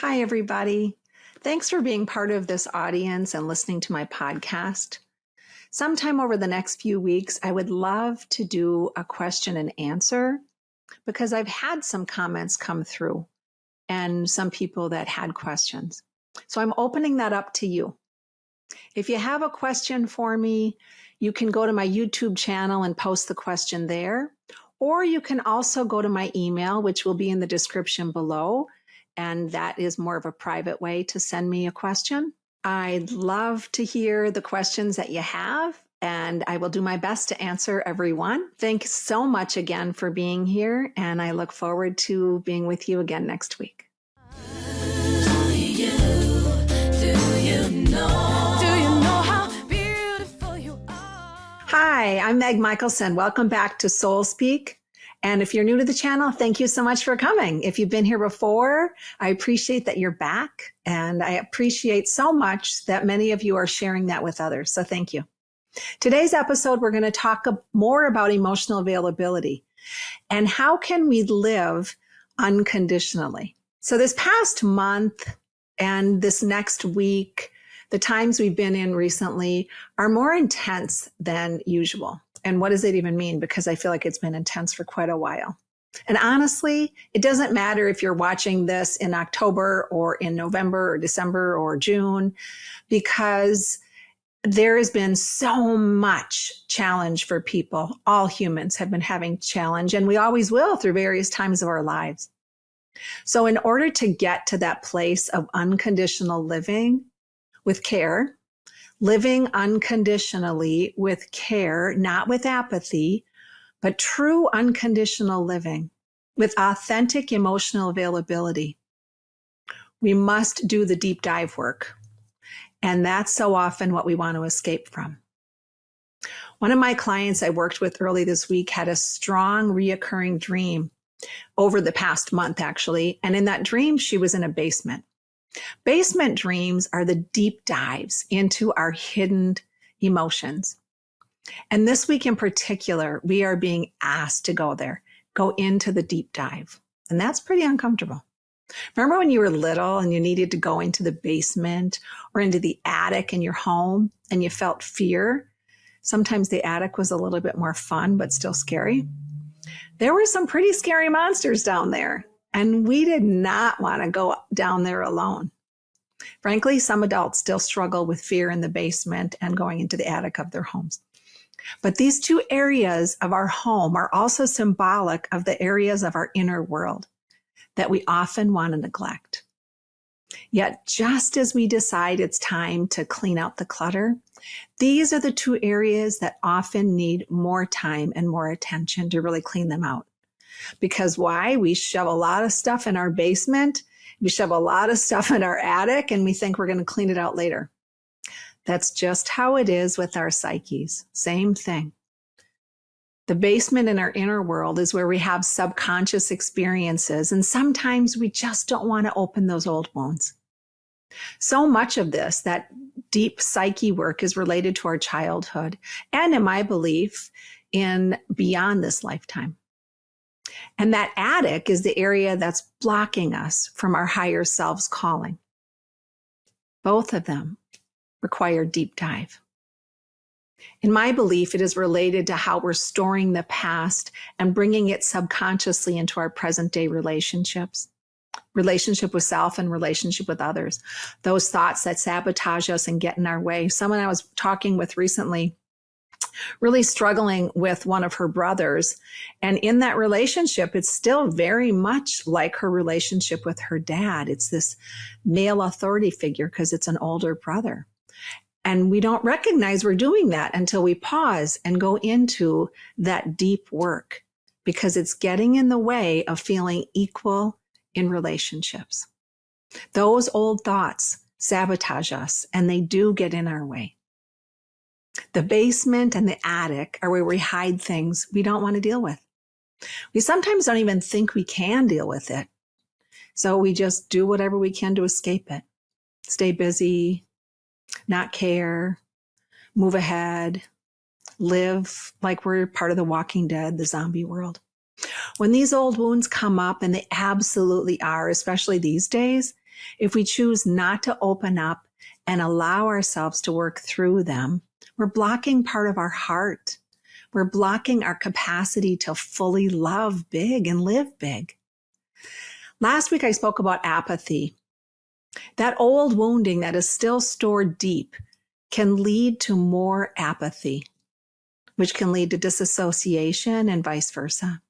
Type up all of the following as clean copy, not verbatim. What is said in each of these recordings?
Hi, everybody. Thanks for being part of this audience and listening to my podcast. Sometime over the next few weeks, I would love to do a question and answer because I've had some comments come through and some people that had questions. So I'm opening that up to you. If you have a question for me, you can go to my YouTube channel and post the question there, or you can also go to my email, which will be in the description below. And that is more of a private way to send me a question. I'd love to hear the questions that you have, and I will do my best to answer every one. Thanks so much again for being here, and I look forward to being with you again next week. Hi, I'm Meg Michaelson. Welcome back to Soul Speak. And if you're new to the channel, thank you so much for coming. If you've been here before, I appreciate that you're back. And I appreciate so much that many of you are sharing that with others. So thank you. Today's episode, we're going to talk more about emotional availability and how can we live unconditionally. So this past month and this next week, the times we've been in recently are more intense than usual. And what does it even mean? Because I feel like it's been intense for quite a while. And honestly, it doesn't matter if you're watching this in October or in November or December or June, because there has been so much challenge for people. All humans have been having challenge, and we always will through various times of our lives. So in order to get to that place of unconditional living with care, living unconditionally with care, not with apathy, but true unconditional living with authentic emotional availability, we must do the deep dive work. And that's so often what we want to escape from. One of my clients I worked with early this week had a strong reoccurring dream over the past month, actually. And in that dream, she was in a basement. Basement dreams are the deep dives into our hidden emotions. And this week in particular, we are being asked to go there, go into the deep dive. And that's pretty uncomfortable. Remember when you were little and you needed to go into the basement or into the attic in your home and you felt fear? Sometimes the attic was a little bit more fun, but still scary. There were some pretty scary monsters down there. And we did not want to go down there alone. Frankly, some adults still struggle with fear in the basement and going into the attic of their homes. But these two areas of our home are also symbolic of the areas of our inner world that we often want to neglect. Yet, just as we decide it's time to clean out the clutter, these are the two areas that often need more time and more attention to really clean them out. Because why? We shove a lot of stuff in our basement, we shove a lot of stuff in our attic, and we think we're going to clean it out later. That's just how it is with our psyches. Same thing. The basement in our inner world is where we have subconscious experiences, and sometimes we just don't want to open those old wounds. So much of this, that deep psyche work, is related to our childhood, and in my belief, in beyond this lifetime. And that attic is the area that's blocking us from our higher selves calling. Both of them require deep dive. In my belief, it is related to how we're storing the past and bringing it subconsciously into our present day relationships, relationship with self and relationship with others. Those thoughts that sabotage us and get in our way. Someone I was talking with recently really struggling with one of her brothers. And in that relationship, it's still very much like her relationship with her dad. It's this male authority figure because it's an older brother. And we don't recognize we're doing that until we pause and go into that deep work, because it's getting in the way of feeling equal in relationships. Those old thoughts sabotage us, and they do get in our way. The basement and the attic are where we hide things we don't want to deal with. We sometimes don't even think we can deal with it. So we just do whatever we can to escape it. Stay busy, not care, move ahead, live like we're part of the Walking Dead, the zombie world. When these old wounds come up, and they absolutely are, especially these days, If we choose not to open up and allow ourselves to work through them, we're blocking part of our heart. We're blocking our capacity to fully love big and live big. Last week, I spoke about apathy. That old wounding that is still stored deep can lead to more apathy, which can lead to disassociation and vice versa.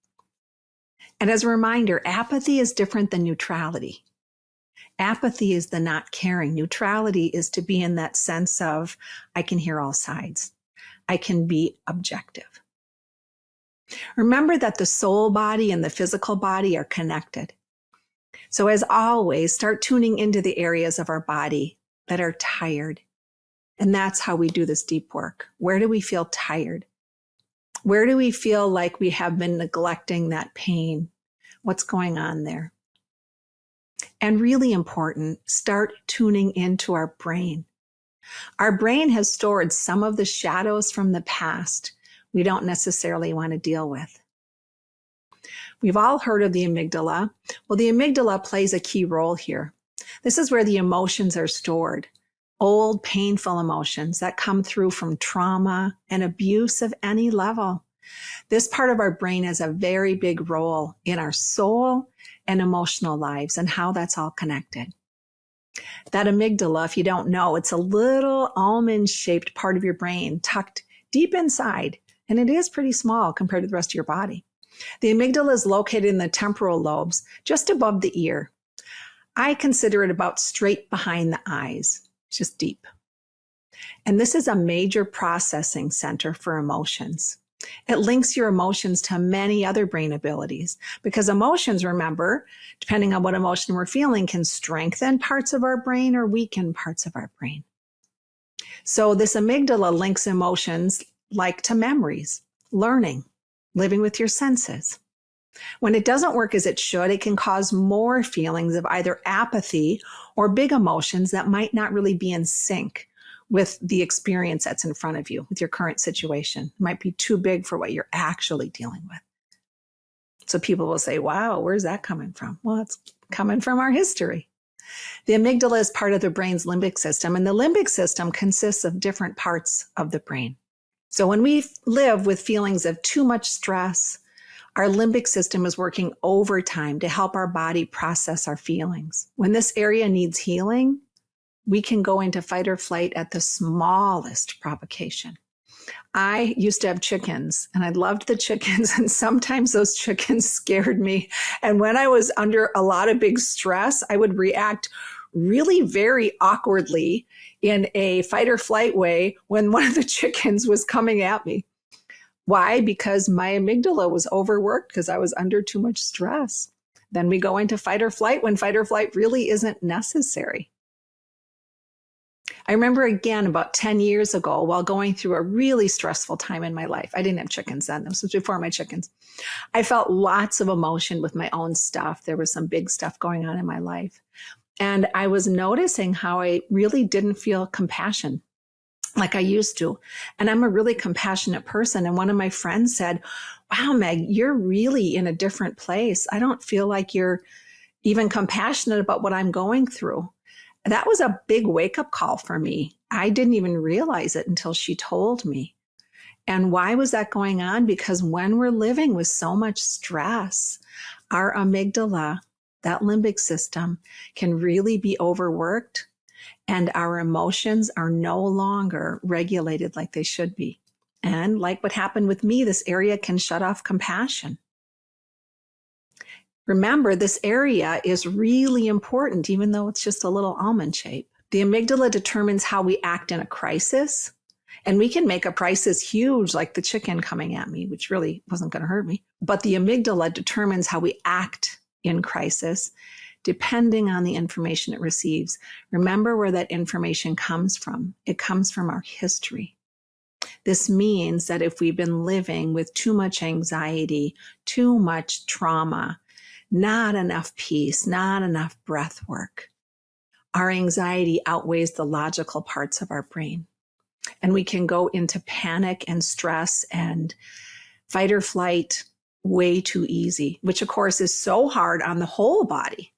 And as a reminder, apathy is different than neutrality. Apathy is the not caring. Neutrality is to be in that sense of, I can hear all sides. I can be objective. Remember that the soul body and the physical body are connected. So as always, start tuning into the areas of our body that are tired. And that's how we do this deep work. Where do we feel tired? Where do we feel like we have been neglecting that pain? What's going on there? And really important, start tuning into our brain. Our brain has stored some of the shadows from the past we don't necessarily want to deal with. We've all heard of the amygdala. Well, the amygdala plays a key role here. This is where the emotions are stored. Old, painful emotions that come through from trauma and abuse of any level. This part of our brain has a very big role in our soul and emotional lives and how that's all connected. That amygdala, if you don't know, it's a little almond-shaped part of your brain tucked deep inside, and it is pretty small compared to the rest of your body. The amygdala is located in the temporal lobes, just above the ear. I consider it about straight behind the eyes, just deep. And this is a major processing center for emotions. It links your emotions to many other brain abilities because emotions, remember, depending on what emotion we're feeling, can strengthen parts of our brain or weaken parts of our brain. So this amygdala links emotions like to memories, learning, living with your senses. When it doesn't work as it should, it can cause more feelings of either apathy or big emotions that might not really be in sync with the experience that's in front of you, with your current situation. It might be too big for what you're actually dealing with. So people will say, wow, where's that coming from? Well, it's coming from our history. The amygdala is part of the brain's limbic system, and the limbic system consists of different parts of the brain. So when we live with feelings of too much stress, our limbic system is working overtime to help our body process our feelings. When this area needs healing, we can go into fight or flight at the smallest provocation. I used to have chickens and I loved the chickens, and sometimes those chickens scared me. And when I was under a lot of big stress, I would react really very awkwardly in a fight or flight way when one of the chickens was coming at me. Why? Because my amygdala was overworked because I was under too much stress. Then we go into fight or flight when fight or flight really isn't necessary. I remember again about 10 years ago while going through a really stressful time in my life. I didn't have chickens then. This was before my chickens. I felt lots of emotion with my own stuff. There was some big stuff going on in my life. And I was noticing how I really didn't feel compassion like I used to. And I'm a really compassionate person. And one of my friends said, wow, Meg, you're really in a different place. I don't feel like you're even compassionate about what I'm going through. That was a big wake-up call for me. I didn't even realize it until she told me. And why was that going on? Because when we're living with so much stress, our amygdala, that limbic system, can really be overworked, and our emotions are no longer regulated like they should be. And like what happened with me, this area can shut off compassion. Remember, this area is really important, even though it's just a little almond shape. The amygdala determines how we act in a crisis, and we can make a crisis huge, like the chicken coming at me, which really wasn't going to hurt me. But the amygdala determines how we act in crisis, depending on the information it receives. Remember where that information comes from. It comes from our history. This means that if we've been living with too much anxiety, too much trauma, not enough peace, not enough breath work, our anxiety outweighs the logical parts of our brain. And we can go into panic and stress and fight or flight way too easy, which of course is so hard on the whole body.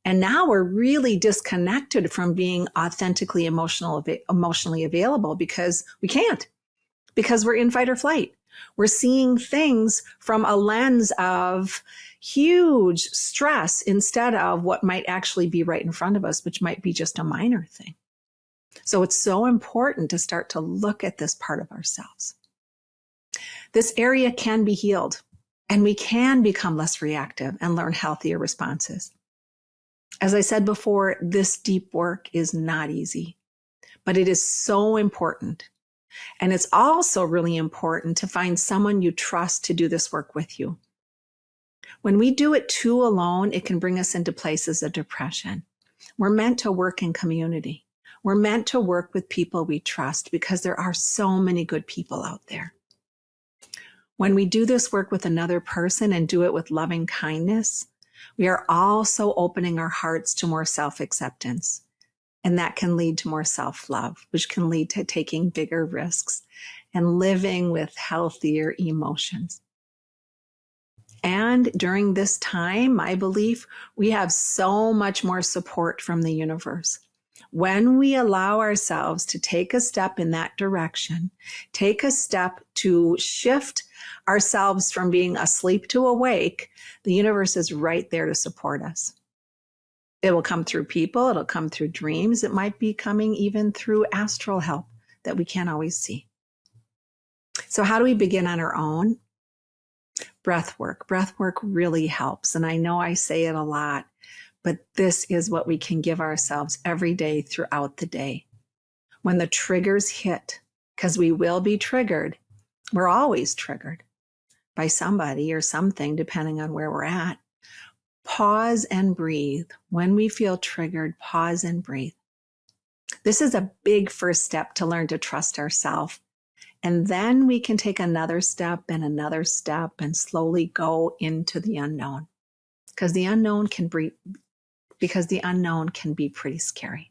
And now we're really disconnected from being authentically emotionally available because we can't, because we're in fight or flight. We're seeing things from a lens of huge stress instead of what might actually be right in front of us, which might be just a minor thing. So it's so important to start to look at this part of ourselves. This area can be healed, and we can become less reactive and learn healthier responses. As I said before, this deep work is not easy, but it is so important. And it's also really important to find someone you trust to do this work with you. When we do it too alone, it can bring us into places of depression. We're meant to work in community. We're meant to work with people we trust because there are so many good people out there. When we do this work with another person and do it with loving kindness, we are also opening our hearts to more self-acceptance. And that can lead to more self-love, which can lead to taking bigger risks and living with healthier emotions. And during this time, I believe we have so much more support from the universe. When we allow ourselves to take a step in that direction, take a step to shift ourselves from being asleep to awake, the universe is right there to support us. It will come through people. It'll come through dreams. It might be coming even through astral help that we can't always see. So how do we begin on our own? Breath work. Breath work really helps. And I know I say it a lot, but this is what we can give ourselves every day throughout the day. When the triggers hit, because we will be triggered, we're always triggered by somebody or something, depending on where we're at. Pause and breathe. When we feel triggered, pause and breathe. This is a big first step to learn to trust ourselves. And then we can take another step and slowly go into the unknown. Because the unknown can be pretty scary.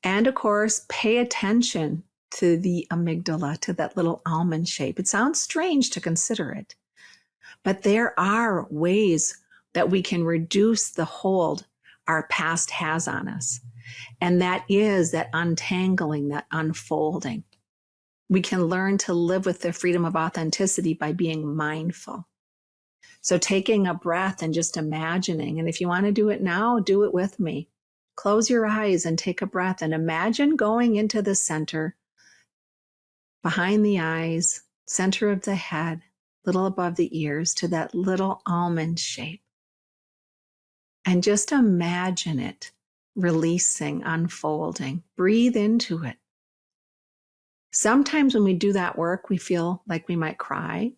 And of course, pay attention to the amygdala, to that little almond shape. It sounds strange to consider it, but there are ways that we can reduce the hold our past has on us. And that is that untangling, that unfolding. We can learn to live with the freedom of authenticity by being mindful. So taking a breath and just imagining, and if you want to do it now, do it with me. Close your eyes and take a breath and imagine going into the center, behind the eyes, center of the head, little above the ears, to that little almond shape. And just imagine it releasing, unfolding. Breathe into it. Sometimes when we do that work, we feel like we might cry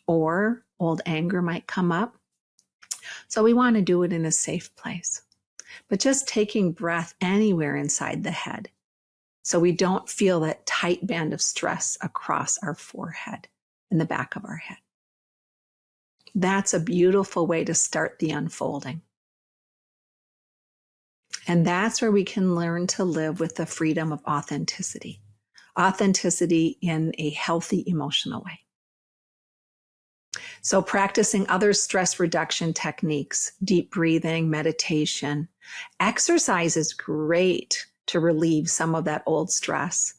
or old anger might come up. So we want to do it in a safe place. But just taking breath anywhere inside the head so we don't feel that tight band of stress across our forehead and the back of our head. That's a beautiful way to start the unfolding. And that's where we can learn to live with the freedom of authenticity. Authenticity in a healthy emotional way. So practicing other stress reduction techniques, deep breathing, meditation. Exercise is great to relieve some of that old stress.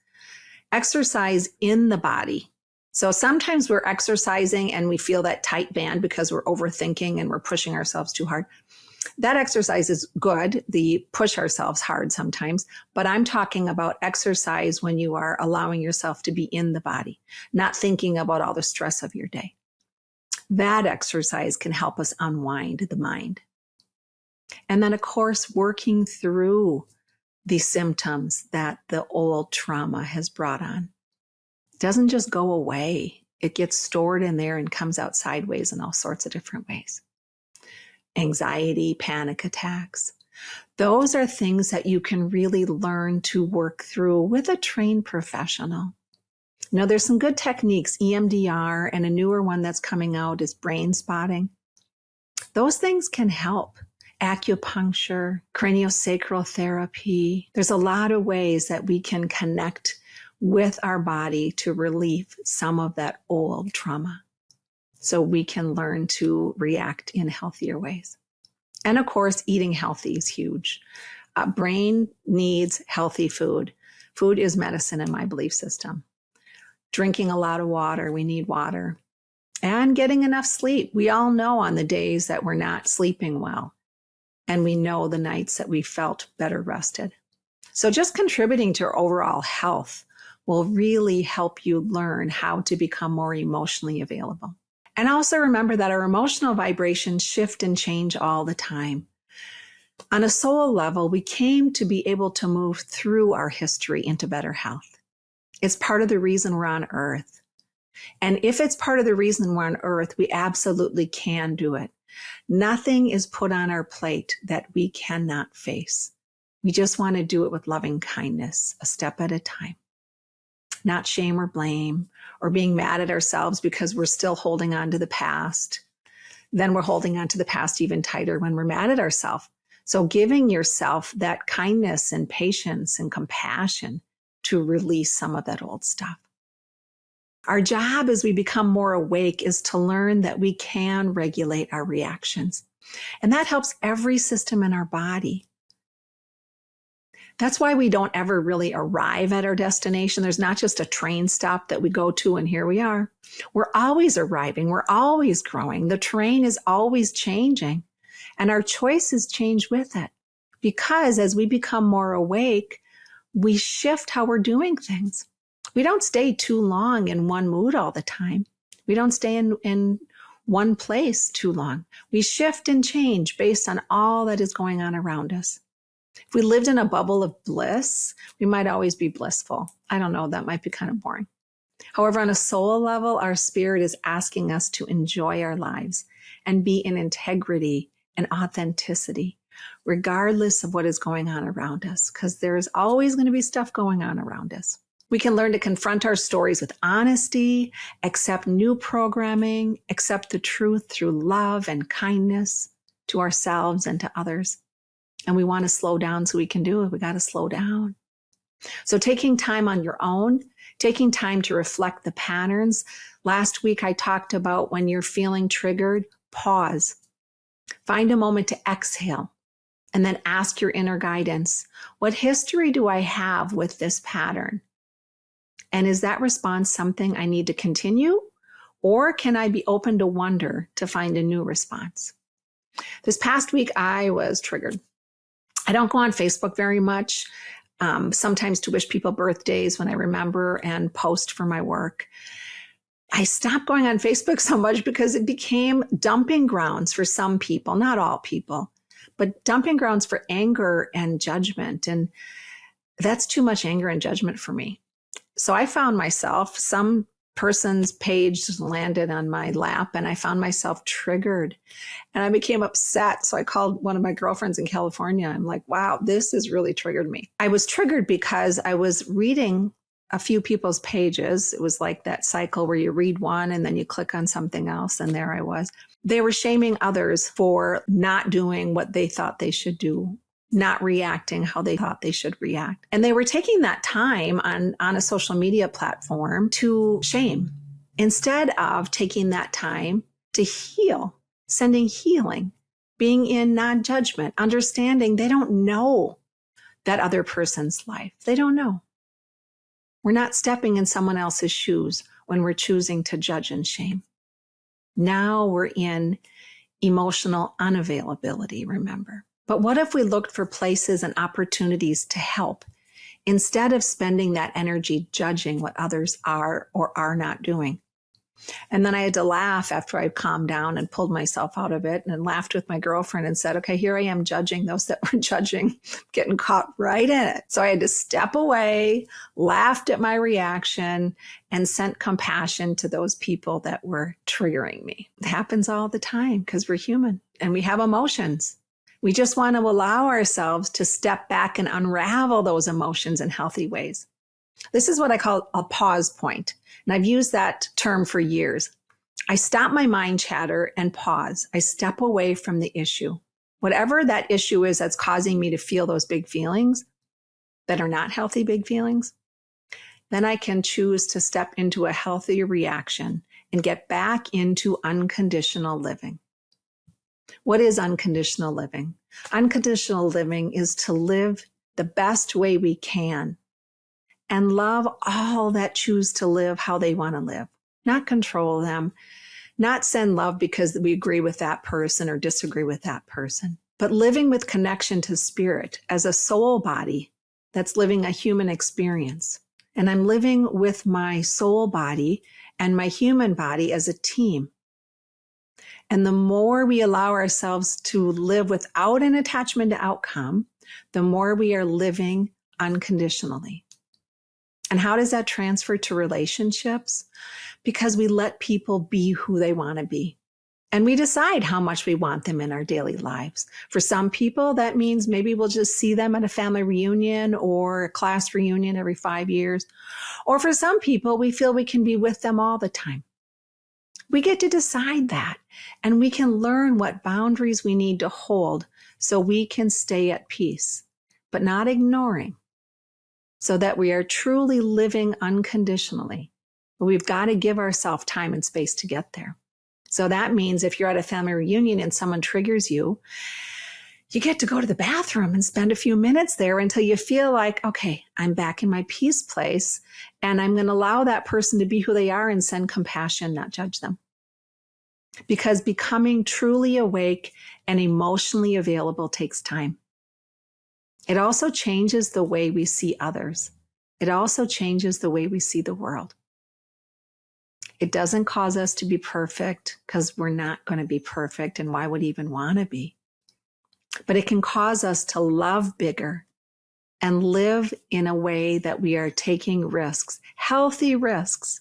Exercise in the body. So sometimes we're exercising and we feel that tight band because we're overthinking and we're pushing ourselves too hard. That exercise is good, the push ourselves hard sometimes, but I'm talking about exercise when you are allowing yourself to be in the body, not thinking about all the stress of your day. That exercise can help us unwind the mind. And then, of course, working through the symptoms that the old trauma has brought on. It doesn't just go away. It gets stored in there and comes out sideways in all sorts of different ways. Anxiety, panic attacks. Those are things that you can really learn to work through with a trained professional. Now, there's some good techniques, EMDR, and a newer one that's coming out is brain spotting. Those things can help. Acupuncture, craniosacral therapy. There's a lot of ways that we can connect with our body to relieve some of that old trauma so we can learn to react in healthier ways. And of course, eating healthy is huge. Brain needs healthy food. Food is medicine in my belief system. Drinking a lot of water. We need water. And getting enough sleep. We all know on the days that we're not sleeping well. And we know the nights that we felt better rested. So just contributing to your overall health will really help you learn how to become more emotionally available. And also remember that our emotional vibrations shift and change all the time. On a soul level, we came to be able to move through our history into better health. It's part of the reason we're on earth. And if it's part of the reason we're on earth, we absolutely can do it. Nothing is put on our plate that we cannot face. We just want to do it with loving kindness, a step at a time. Not shame or blame or being mad at ourselves because we're still holding on to the past. Then we're holding on to the past even tighter when we're mad at ourselves. So giving yourself that kindness and patience and compassion to release some of that old stuff. Our job as we become more awake is to learn that we can regulate our reactions. And that helps every system in our body. That's why we don't ever really arrive at our destination. There's not just a train stop that we go to and here we are. We're always arriving. We're always growing. The train is always changing and our choices change with it. Because as we become more awake, we shift how we're doing things. We don't stay too long in one mood all the time. We don't stay in one place too long. We shift and change based on all that is going on around us. If we lived in a bubble of bliss, we might always be blissful. I don't know, that might be kind of boring. However, on a soul level, our spirit is asking us to enjoy our lives and be in integrity and authenticity, regardless of what is going on around us, because there is always going to be stuff going on around us. We can learn to confront our stories with honesty, accept new programming, accept the truth through love and kindness to ourselves and to others. And we want to slow down so we can do it. We got to slow down. So taking time on your own, taking time to reflect the patterns. Last week, I talked about when you're feeling triggered, pause. Find a moment to exhale and then ask your inner guidance, what history do I have with this pattern? And is that response something I need to continue? Or can I be open to wonder to find a new response? This past week, I was triggered. I don't go on Facebook very much, sometimes to wish people birthdays when I remember and post for my work. I stopped going on Facebook so much because it became dumping grounds for some people, not all people, but dumping grounds for anger and judgment. And that's too much anger and judgment for me. So I found myself, some person's page landed on my lap and I found myself triggered and I became upset. So I called one of my girlfriends in California. I'm like, wow, this has really triggered me. I was triggered because I was reading a few people's pages. It was like that cycle where you read one and then you click on something else. And there I was. They were shaming others for not doing what they thought they should do, not reacting how they thought they should react. And they were taking that time on a social media platform to shame instead of taking that time to heal, sending healing, being in non-judgment, understanding they don't know that other person's life. They don't know. We're not stepping in someone else's shoes when we're choosing to judge and shame. Now we're in emotional unavailability, remember. But what if we looked for places and opportunities to help instead of spending that energy judging what others are or are not doing? And then I had to laugh after I calmed down and pulled myself out of it and laughed with my girlfriend and said, okay, here I am judging those that were judging, getting caught right in it. So I had to step away, laughed at my reaction, and sent compassion to those people that were triggering me. It happens all the time because we're human and we have emotions. We just want to allow ourselves to step back and unravel those emotions in healthy ways. This is what I call a pause point. And I've used that term for years. I stop my mind chatter and pause. I step away from the issue. Whatever that issue is that's causing me to feel those big feelings that are not healthy big feelings, then I can choose to step into a healthier reaction and get back into unconditional living. What is unconditional living? Unconditional living is to live the best way we can and love all that choose to live how they want to live, not control them, not send love because we agree with that person or disagree with that person, but living with connection to spirit as a soul body that's living a human experience. And I'm living with my soul body and my human body as a team. And the more we allow ourselves to live without an attachment to outcome, the more we are living unconditionally. And how does that transfer to relationships? Because we let people be who they want to be. And we decide how much we want them in our daily lives. For some people, that means maybe we'll just see them at a family reunion or a class reunion every 5 years. Or for some people, we feel we can be with them all the time. We get to decide that, and we can learn what boundaries we need to hold so we can stay at peace, but not ignoring, so that we are truly living unconditionally. But we've got to give ourselves time and space to get there. So that means if you're at a family reunion and someone triggers you, you get to go to the bathroom and spend a few minutes there until you feel like, okay, I'm back in my peace place, and I'm going to allow that person to be who they are and send compassion, not judge them. Because becoming truly awake and emotionally available takes time. It also changes the way we see others. It also changes the way we see the world. It doesn't cause us to be perfect, because we're not going to be perfect, and why would we even want to be? But it can cause us to love bigger and live in a way that we are taking risks, healthy risks,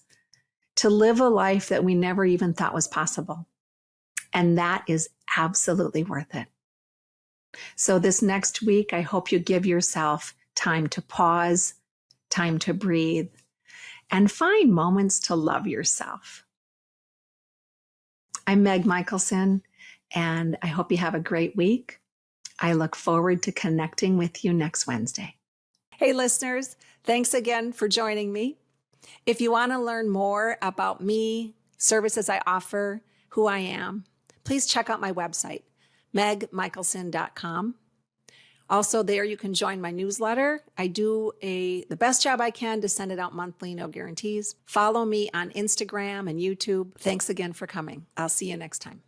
to live a life that we never even thought was possible. And that is absolutely worth it. So this next week, I hope you give yourself time to pause, time to breathe, and find moments to love yourself. I'm Meg Michaelson, and I hope you have a great week. I look forward to connecting with you next Wednesday. Hey, listeners, thanks again for joining me. If you want to learn more about me, services I offer, who I am, please check out my website, megmichaelson.com. Also there, you can join my newsletter. I do the best job I can to send it out monthly, no guarantees. Follow me on Instagram and YouTube. Thanks again for coming. I'll see you next time.